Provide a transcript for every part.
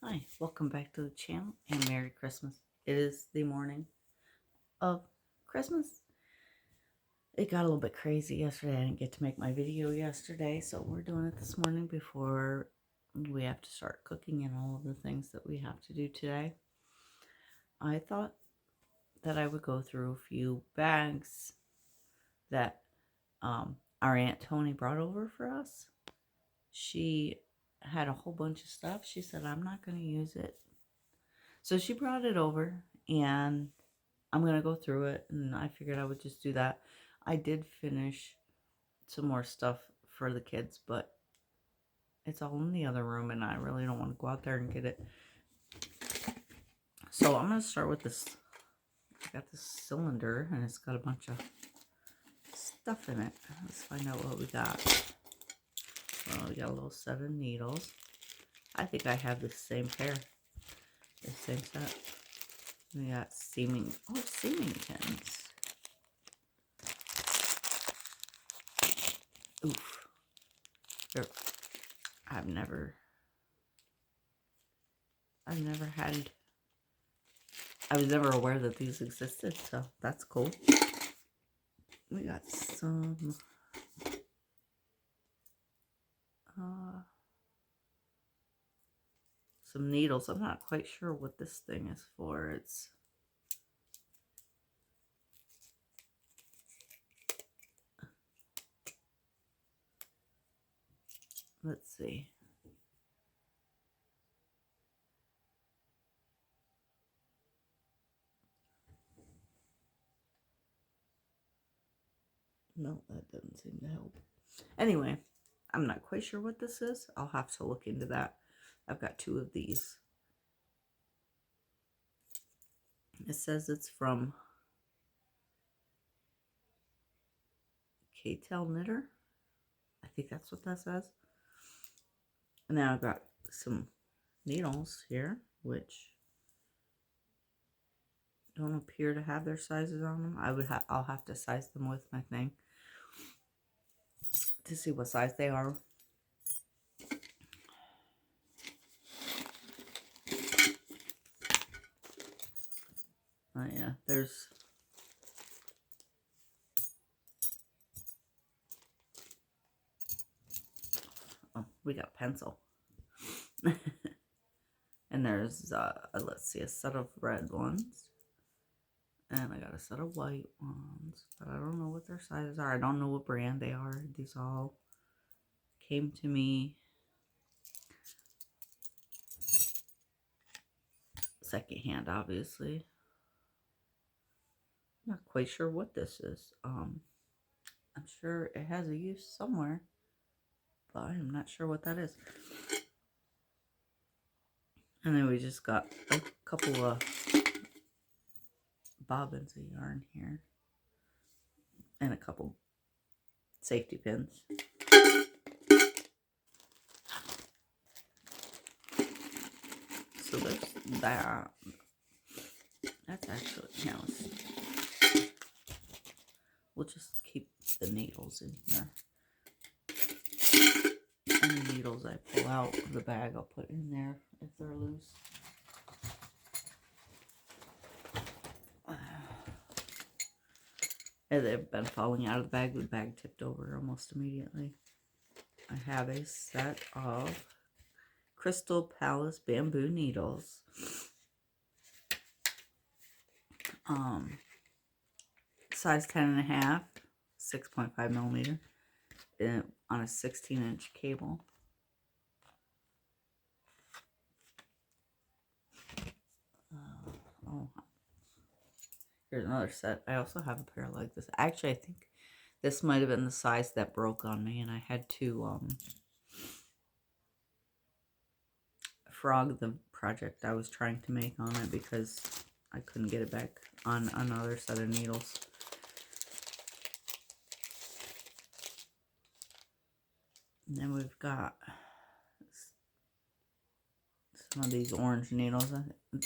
Hi, welcome back to the channel and Merry Christmas. It is the morning of Christmas. It got a little bit crazy yesterday. I didn't get to make my video yesterday, so we're doing it this morning before we have to start cooking and all of the things that we have to do today. I thought that I would go through a few bags that our Aunt Tony brought over for us. She had a whole bunch of stuff. She said, I'm not going to use it. So she brought it over, and I'm going to go through it, and I figured I would just do that. I did finish some more stuff for the kids, but it's all in the other room, and I really don't want to go out there and get it. So I'm going to start with this. I got this cylinder, and it's got a bunch of stuff in it. Let's find out what we got. Well, we got a little set of needles. I think I have the same pair. The same set. We got seaming pins. Oof. I've never had, I was never aware that these existed, so that's cool. We got some needles. I'm not quite sure what this thing is for. Let's see. No, that doesn't seem to help. Anyway, I'm not quite sure what this is. I'll have to look into that. I've got two of these. It says it's from K-Tel Knitter. I think that's what that says. And now I've got some needles here, which don't appear to have their sizes on them. I'll have to size them with my thing to see what size they are. Oh yeah, there's we got pencil. And there's let's see, a set of red ones. And I got a set of white ones, but I don't know what their sizes are. I don't know what brand they are. These all came to me secondhand, obviously. I'm not quite sure what this is. I'm sure it has a use somewhere, but I'm not sure what that is. And then we just got a couple of bobbins of yarn here, and a couple safety pins. So there's that. That's actually, we'll just keep the needles in here. Any needles I pull out of the bag, I'll put in there if they're loose. And they've been falling out of the bag tipped over almost immediately. I have a set of Crystal Palace bamboo needles. Size 10.5, 6.5 millimeter, on a 16-inch cable. Here's another set. I also have a pair like this. Actually, I think this might have been the size that broke on me, and I had to frog the project I was trying to make on it because I couldn't get it back on another set of needles. And then we've got some of these orange needles.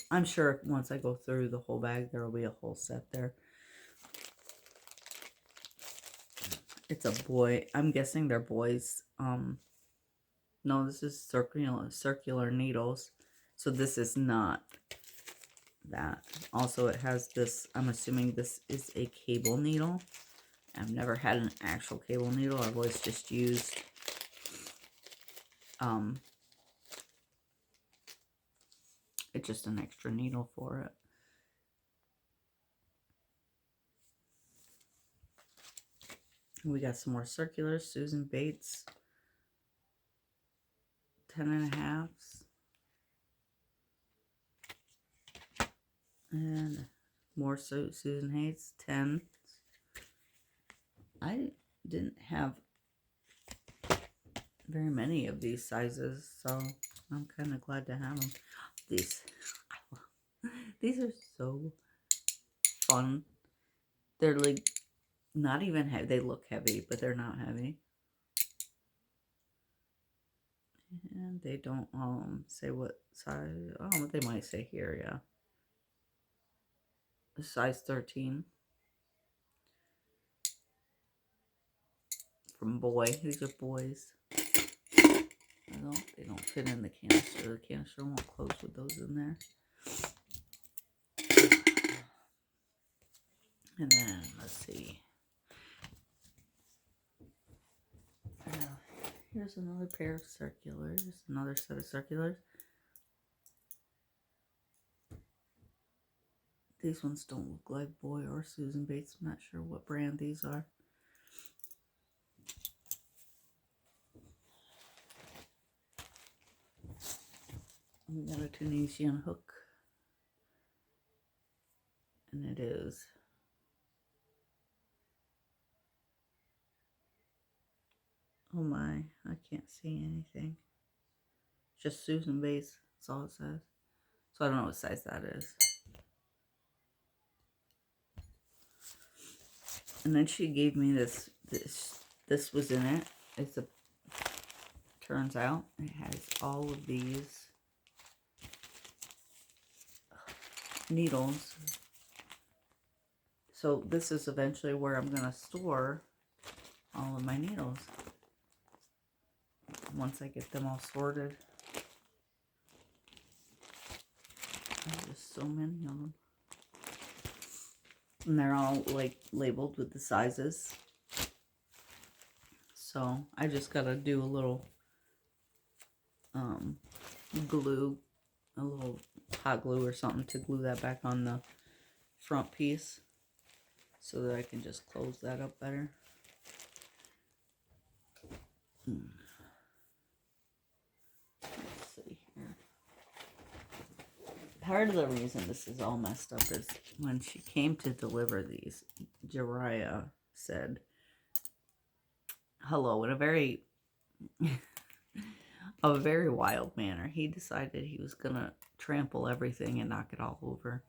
I'm sure once I go through the whole bag, there will be a whole set there. It's a boy. I'm guessing they're boys. No, this is circular needles. So this is not that. Also, it has this, I'm assuming this is a cable needle. I've never had an actual cable needle. I've always just used it's just an extra needle for it. We got some more circulars. Susan Bates 10.5s. And more Susan Hayes 10s. I didn't have very many of these sizes, so I'm kind of glad to have them. These are so fun. They're like not even heavy. They look heavy, but they're not heavy. And they don't say what size. Oh, they might say here, yeah. Size 13. From boy. These are boys. They don't fit in the canister. The canister won't close with those in there. And then, let's see. Here's another pair of circulars. Another set of circulars. These ones don't look like Boy or Susan Bates. I'm not sure what brand these are. We got a Tunisian hook. And it is oh my, I can't see anything. Just Susan Bates, that's all it says. So I don't know what size that is. And then she gave me this was in it. It's a, turns out it has all of these needles. So this is eventually where I'm gonna store all of my needles. Once I get them all sorted. There's just so many of them. And they're all like labeled with the sizes. So I just gotta do a little glue, a little hot glue or something to glue that back on the front piece so that I can just close that up better. Let's see here. Part of the reason this is all messed up is when she came to deliver these, Jariah said hello in a very wild manner. He decided he was gonna trample everything and knock it all over.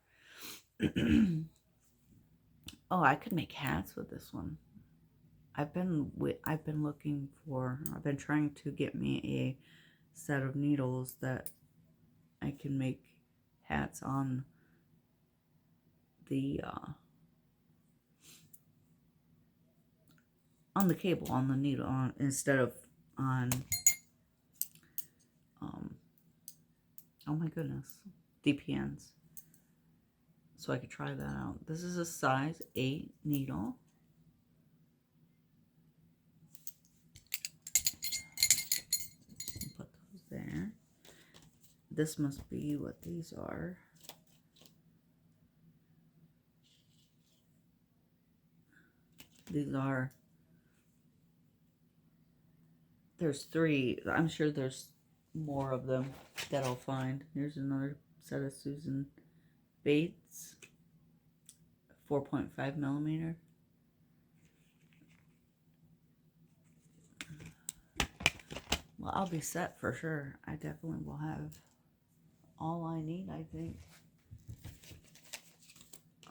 Oh, I could make hats with this one. I've been trying to get me a set of needles that I can make hats on the cable, on the needle, instead of on oh my goodness, DPNs. So I could try that out. This is a size 8 needle. Put those there. This must be what these are. These are, there's 3. I'm sure there's more of them that I'll find. Here's another set of Susan Bates, 4.5 millimeter. Well, I'll be set for sure. I definitely will have all I need, I think.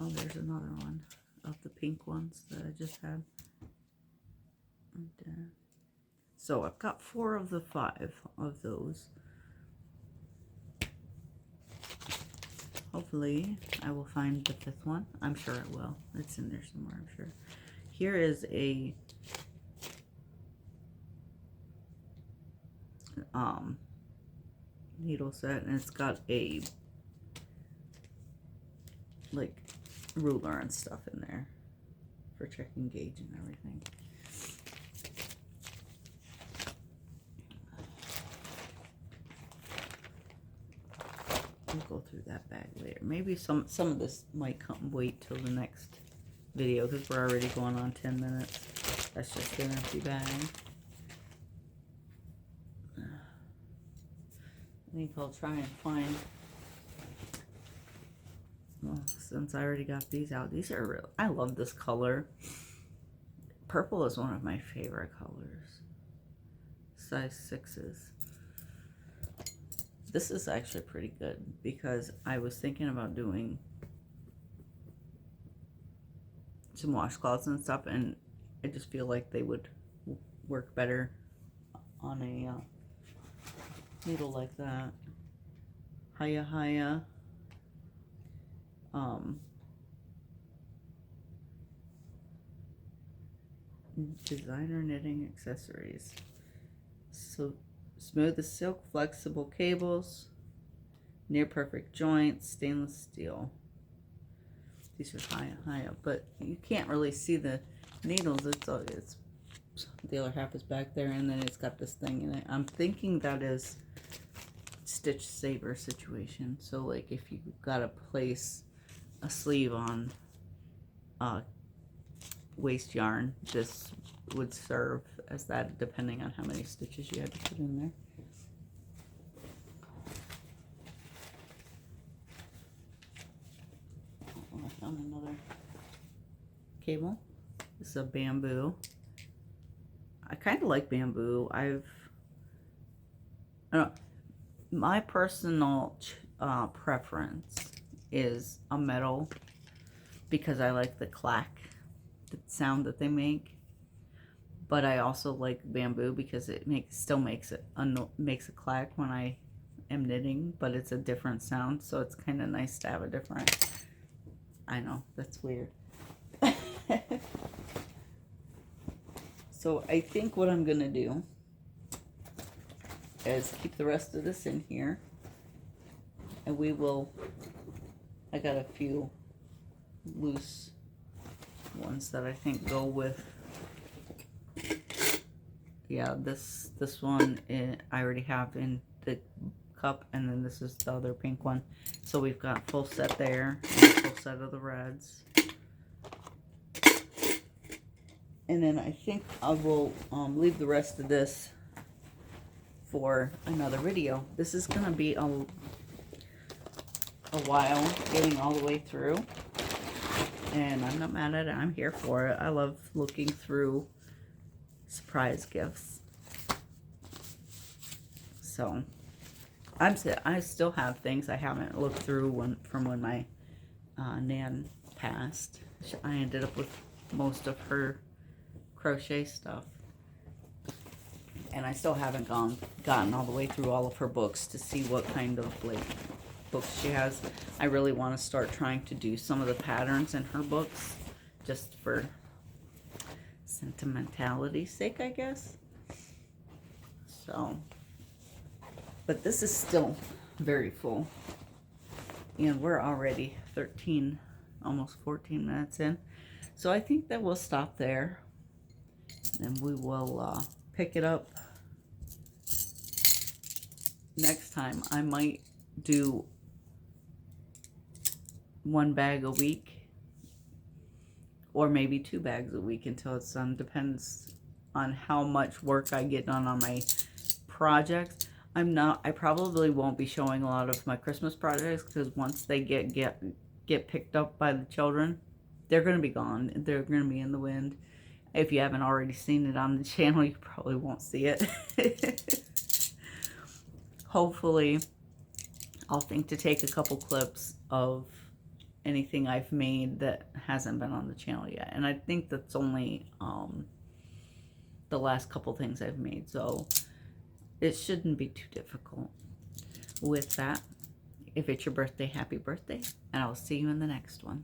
Oh, there's another one of the pink ones that I just had. Right there. So I've got 4 of the 5 of those. Hopefully I will find the 5th one. I'm sure I will. It's in there somewhere, I'm sure. Here is a needle set, and it's got a like ruler and stuff in there for checking gauge and everything. We'll go through that bag later. Maybe some of this might wait till the next video because we're already going on 10 minutes. That's just an empty bag. I think I'll try and find, well, since I already got these out, these are real. I love this color. Purple is one of my favorite colors. Size 6s. This is actually pretty good because I was thinking about doing some washcloths and stuff, and I just feel like they would work better on a needle like that. Hiya. Designer knitting accessories. So smooth as silk, flexible cables, near perfect joints, stainless steel. These are hiya, but you can't really see the needles. It's the other half is back there, and then it's got this thing in it. I'm thinking that is stitch saver situation. So like if you gotta place a sleeve on waste yarn, this would serve as that, depending on how many stitches you had to put in there. Oh, I found another cable. This is a bamboo. I kind of like bamboo. I don't know, my personal preference is a metal because I like the clack, the sound that they make. But I also like bamboo because it still makes a clack when I am knitting, but it's a different sound, so it's kind of nice to have a different. I know that's weird. So I think what I'm gonna do is keep the rest of this in here, and we will. I got a few loose ones that I think go with. Yeah, this one I already have in the cup, and then this is the other pink one. So we've got full set there, and a full set of the reds. And then I think I will leave the rest of this for another video. This is gonna be a while getting all the way through, and I'm not mad at it. I'm here for it. I love looking through surprise gifts. So I still have things I haven't looked through from when my Nan passed. I ended up with most of her crochet stuff, and I still haven't gotten all the way through all of her books to see what kind of like books she has. I really want to start trying to do some of the patterns in her books just for sentimentality's sake, I guess. So, but this is still very full, and we're already 13, almost 14 minutes in. So I think that we'll stop there, and we will pick it up next time. I might do 1 bag a week, or maybe 2 bags a week until it's done. Depends on how much work I get done on my projects. I probably won't be showing a lot of my Christmas projects because once they get picked up by the children, they're going to be gone. They're going to be in the wind. If you haven't already seen it on the channel, you probably won't see it. Hopefully, I'll think to take a couple clips of anything I've made that hasn't been on the channel yet. And I think that's only the last couple things I've made, so it shouldn't be too difficult. With that, if it's your birthday, happy birthday, and I'll see you in the next one.